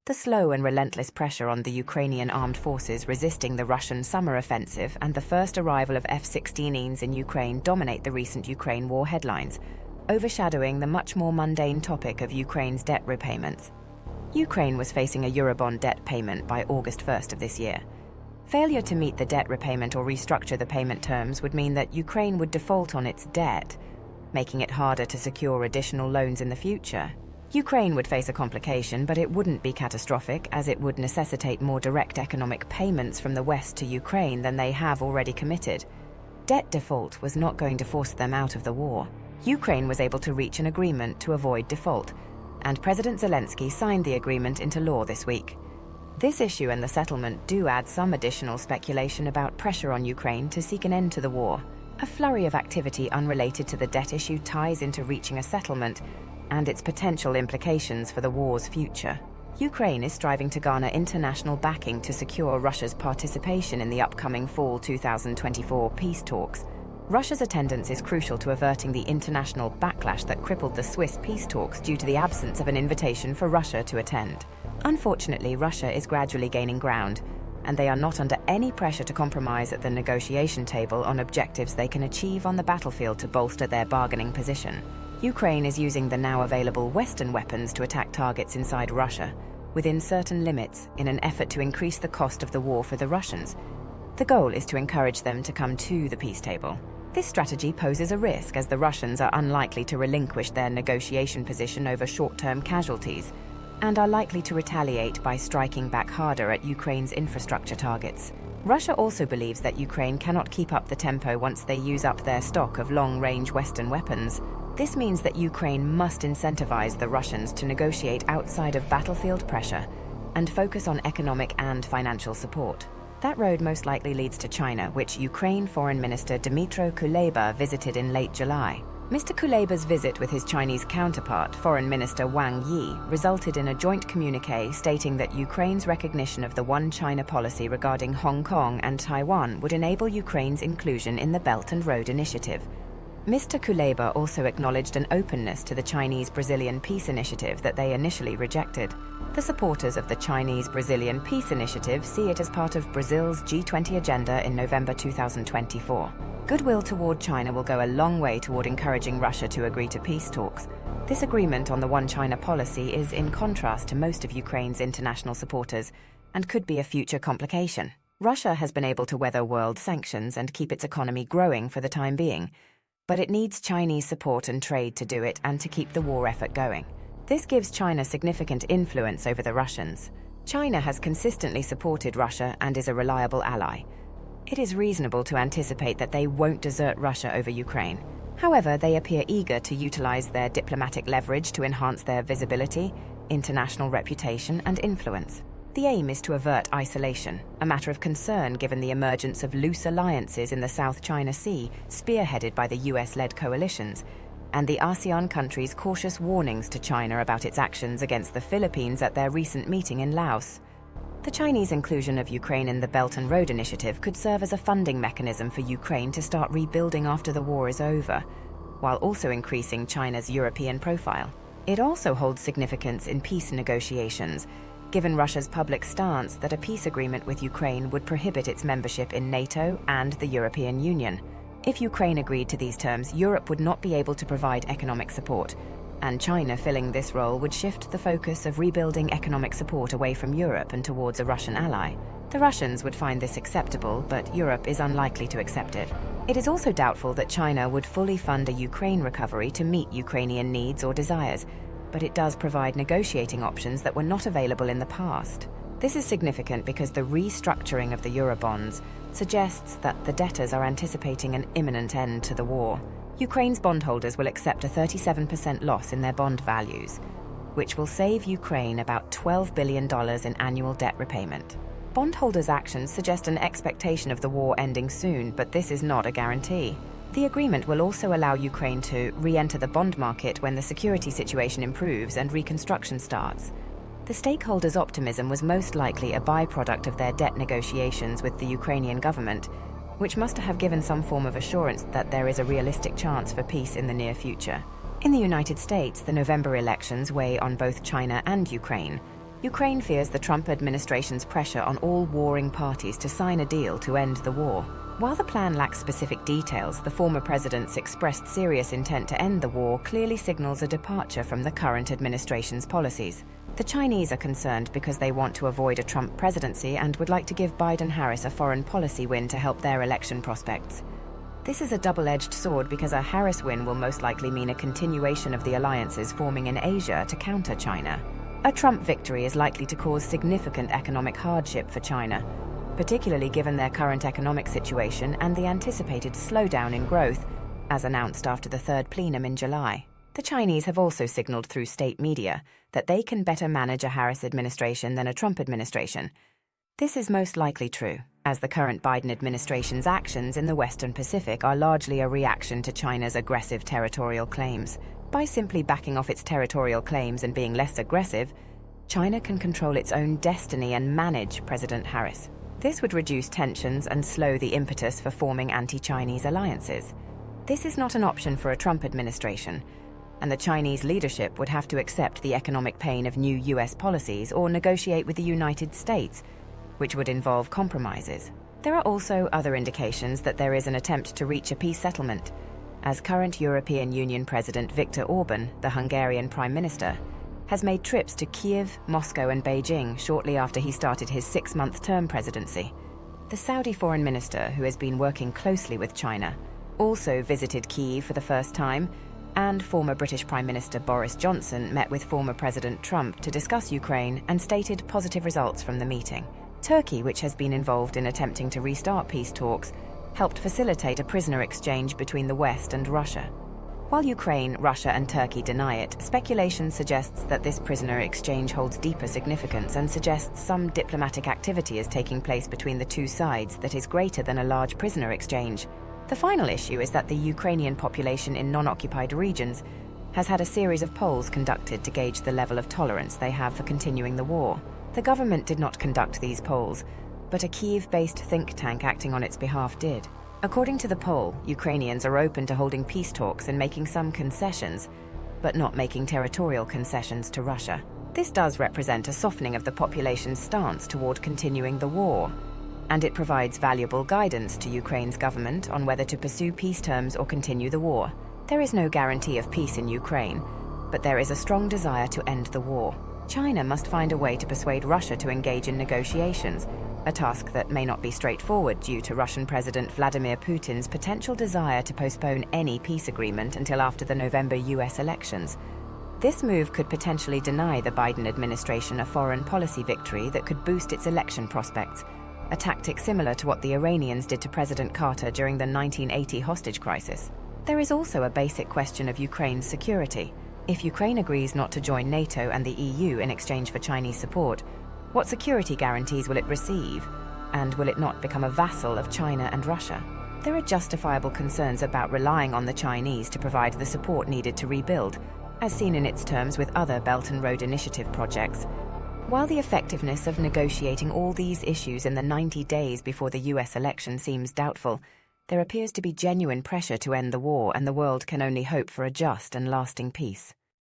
The slow and relentless pressure on the Ukrainian armed forces resisting the Russian summer offensive and the first arrival of F-16s in Ukraine dominate the recent Ukraine war headlines, overshadowing the much more mundane topic of Ukraine's debt repayments. Ukraine was facing a Eurobond debt payment by August 1st of this year. Failure to meet the debt repayment or restructure the payment terms would mean that Ukraine would default on its debt, making it harder to secure additional loans in the future. Ukraine would face a complication, but it wouldn't be catastrophic, as it would necessitate more direct economic payments from the West to Ukraine than they have already committed. Debt default was not going to force them out of the war. Ukraine was able to reach an agreement to avoid default, and President Zelensky signed the agreement into law this week. This issue and the settlement do add some additional speculation about pressure on Ukraine to seek an end to the war. A flurry of activity unrelated to the debt issue ties into reaching a settlement and its potential implications for the war's future. Ukraine is striving to garner international backing to secure Russia's participation in the upcoming fall 2024 peace talks. Russia's attendance is crucial to averting the international backlash that crippled the Swiss peace talks due to the absence of an invitation for Russia to attend. Unfortunately, Russia is gradually gaining ground, and they are not under any pressure to compromise at the negotiation table on objectives they can achieve on the battlefield to bolster their bargaining position. Ukraine is using the now available Western weapons to attack targets inside Russia, within certain limits, in an effort to increase the cost of the war for the Russians. The goal is to encourage them to come to the peace table. This strategy poses a risk, as the Russians are unlikely to relinquish their negotiation position over short-term casualties, and are likely to retaliate by striking back harder at Ukraine's infrastructure targets. Russia also believes that Ukraine cannot keep up the tempo once they use up their stock of long-range Western weapons. This means that Ukraine must incentivize the Russians to negotiate outside of battlefield pressure and focus on economic and financial support. That road most likely leads to China, which Ukraine Foreign Minister Dmytro Kuleba visited in late July. Mr. Kuleba's visit with his Chinese counterpart, Foreign Minister Wang Yi, resulted in a joint communiqué stating that Ukraine's recognition of the One China policy regarding Hong Kong and Taiwan would enable Ukraine's inclusion in the Belt and Road Initiative. Mr. Kuleba also acknowledged an openness to the Chinese-Brazilian peace initiative that they initially rejected. The supporters of the Chinese-Brazilian peace initiative see it as part of Brazil's G20 agenda in November 2024. Goodwill toward China will go a long way toward encouraging Russia to agree to peace talks. This agreement on the One China policy is in contrast to most of Ukraine's international supporters and could be a future complication. Russia has been able to weather world sanctions and keep its economy growing for the time being, but it needs Chinese support and trade to do it and to keep the war effort going. This gives China significant influence over the Russians. China has consistently supported Russia and is a reliable ally. It is reasonable to anticipate that they won't desert Russia over Ukraine. However, they appear eager to utilize their diplomatic leverage to enhance their visibility, international reputation, and influence. The aim is to avert isolation, a matter of concern given the emergence of loose alliances in the South China Sea, spearheaded by the US-led coalitions, and the ASEAN countries' cautious warnings to China about its actions against the Philippines at their recent meeting in Laos. The Chinese inclusion of Ukraine in the Belt and Road Initiative could serve as a funding mechanism for Ukraine to start rebuilding after the war is over, while also increasing China's European profile. It also holds significance in peace negotiations, given Russia's public stance that a peace agreement with Ukraine would prohibit its membership in NATO and the European Union. If Ukraine agreed to these terms, Europe would not be able to provide economic support, and China filling this role would shift the focus of rebuilding economic support away from Europe and towards a Russian ally. The Russians would find this acceptable, but Europe is unlikely to accept it. It is also doubtful that China would fully fund a Ukraine recovery to meet Ukrainian needs or desires, but it does provide negotiating options that were not available in the past. This is significant because the restructuring of the Eurobonds suggests that the debtors are anticipating an imminent end to the war. Ukraine's bondholders will accept a 37% loss in their bond values, which will save Ukraine about $12 billion in annual debt repayment. Bondholders' actions suggest an expectation of the war ending soon, but this is not a guarantee. The agreement will also allow Ukraine to re-enter the bond market when the security situation improves and reconstruction starts. The stakeholders' optimism was most likely a byproduct of their debt negotiations with the Ukrainian government, which must have given some form of assurance that there is a realistic chance for peace in the near future. In the United States, the November elections weigh on both China and Ukraine, Ukraine fears the Trump administration's pressure on all warring parties to sign a deal to end the war. While the plan lacks specific details, the former president's expressed serious intent to end the war clearly signals a departure from the current administration's policies. The Chinese are concerned because they want to avoid a Trump presidency and would like to give Biden-Harris a foreign policy win to help their election prospects. This is a double-edged sword because a Harris win will most likely mean a continuation of the alliances forming in Asia to counter China. A Trump victory is likely to cause significant economic hardship for China, particularly given their current economic situation and the anticipated slowdown in growth, as announced after the third plenum in July. The Chinese have also signaled through state media that they can better manage a Harris administration than a Trump administration. This is most likely true, as the current Biden administration's actions in the Western Pacific are largely a reaction to China's aggressive territorial claims. By simply backing off its territorial claims and being less aggressive, China can control its own destiny and manage President Harris. This would reduce tensions and slow the impetus for forming anti-Chinese alliances. This is not an option for a Trump administration, and the Chinese leadership would have to accept the economic pain of new US policies or negotiate with the United States, which would involve compromises. There are also other indications that there is an attempt to reach a peace settlement, as current European Union President Viktor Orban, the Hungarian Prime Minister, has made trips to Kyiv, Moscow and Beijing shortly after he started his 6-month term presidency. The Saudi foreign minister, who has been working closely with China, also visited Kyiv for the first time, and former British Prime Minister Boris Johnson met with former President Trump to discuss Ukraine and stated positive results from the meeting. Turkey, which has been involved in attempting to restart peace talks, helped facilitate a prisoner exchange between the West and Russia. While Ukraine, Russia and Turkey deny it, speculation suggests that this prisoner exchange holds deeper significance and suggests some diplomatic activity is taking place between the two sides that is greater than a large prisoner exchange. The final issue is that the Ukrainian population in non-occupied regions has had a series of polls conducted to gauge the level of tolerance they have for continuing the war. The government did not conduct these polls, but a Kyiv-based think tank acting on its behalf did. According to the poll, Ukrainians are open to holding peace talks and making some concessions, but not making territorial concessions to Russia. This does represent a softening of the population's stance toward continuing the war, and it provides valuable guidance to Ukraine's government on whether to pursue peace terms or continue the war. There is no guarantee of peace in Ukraine, but there is a strong desire to end the war. China must find a way to persuade Russia to engage in negotiations, a task that may not be straightforward due to Russian President Vladimir Putin's potential desire to postpone any peace agreement until after the November US elections. This move could potentially deny the Biden administration a foreign policy victory that could boost its election prospects, a tactic similar to what the Iranians did to President Carter during the 1980 hostage crisis. There is also a basic question of Ukraine's security. If Ukraine agrees not to join NATO and the EU in exchange for Chinese support, what security guarantees will it receive? And will it not become a vassal of China and Russia? There are justifiable concerns about relying on the Chinese to provide the support needed to rebuild, as seen in its terms with other Belt and Road Initiative projects. While the effectiveness of negotiating all these issues in the 90 days before the US election seems doubtful, there appears to be genuine pressure to end the war, and the world can only hope for a just and lasting peace.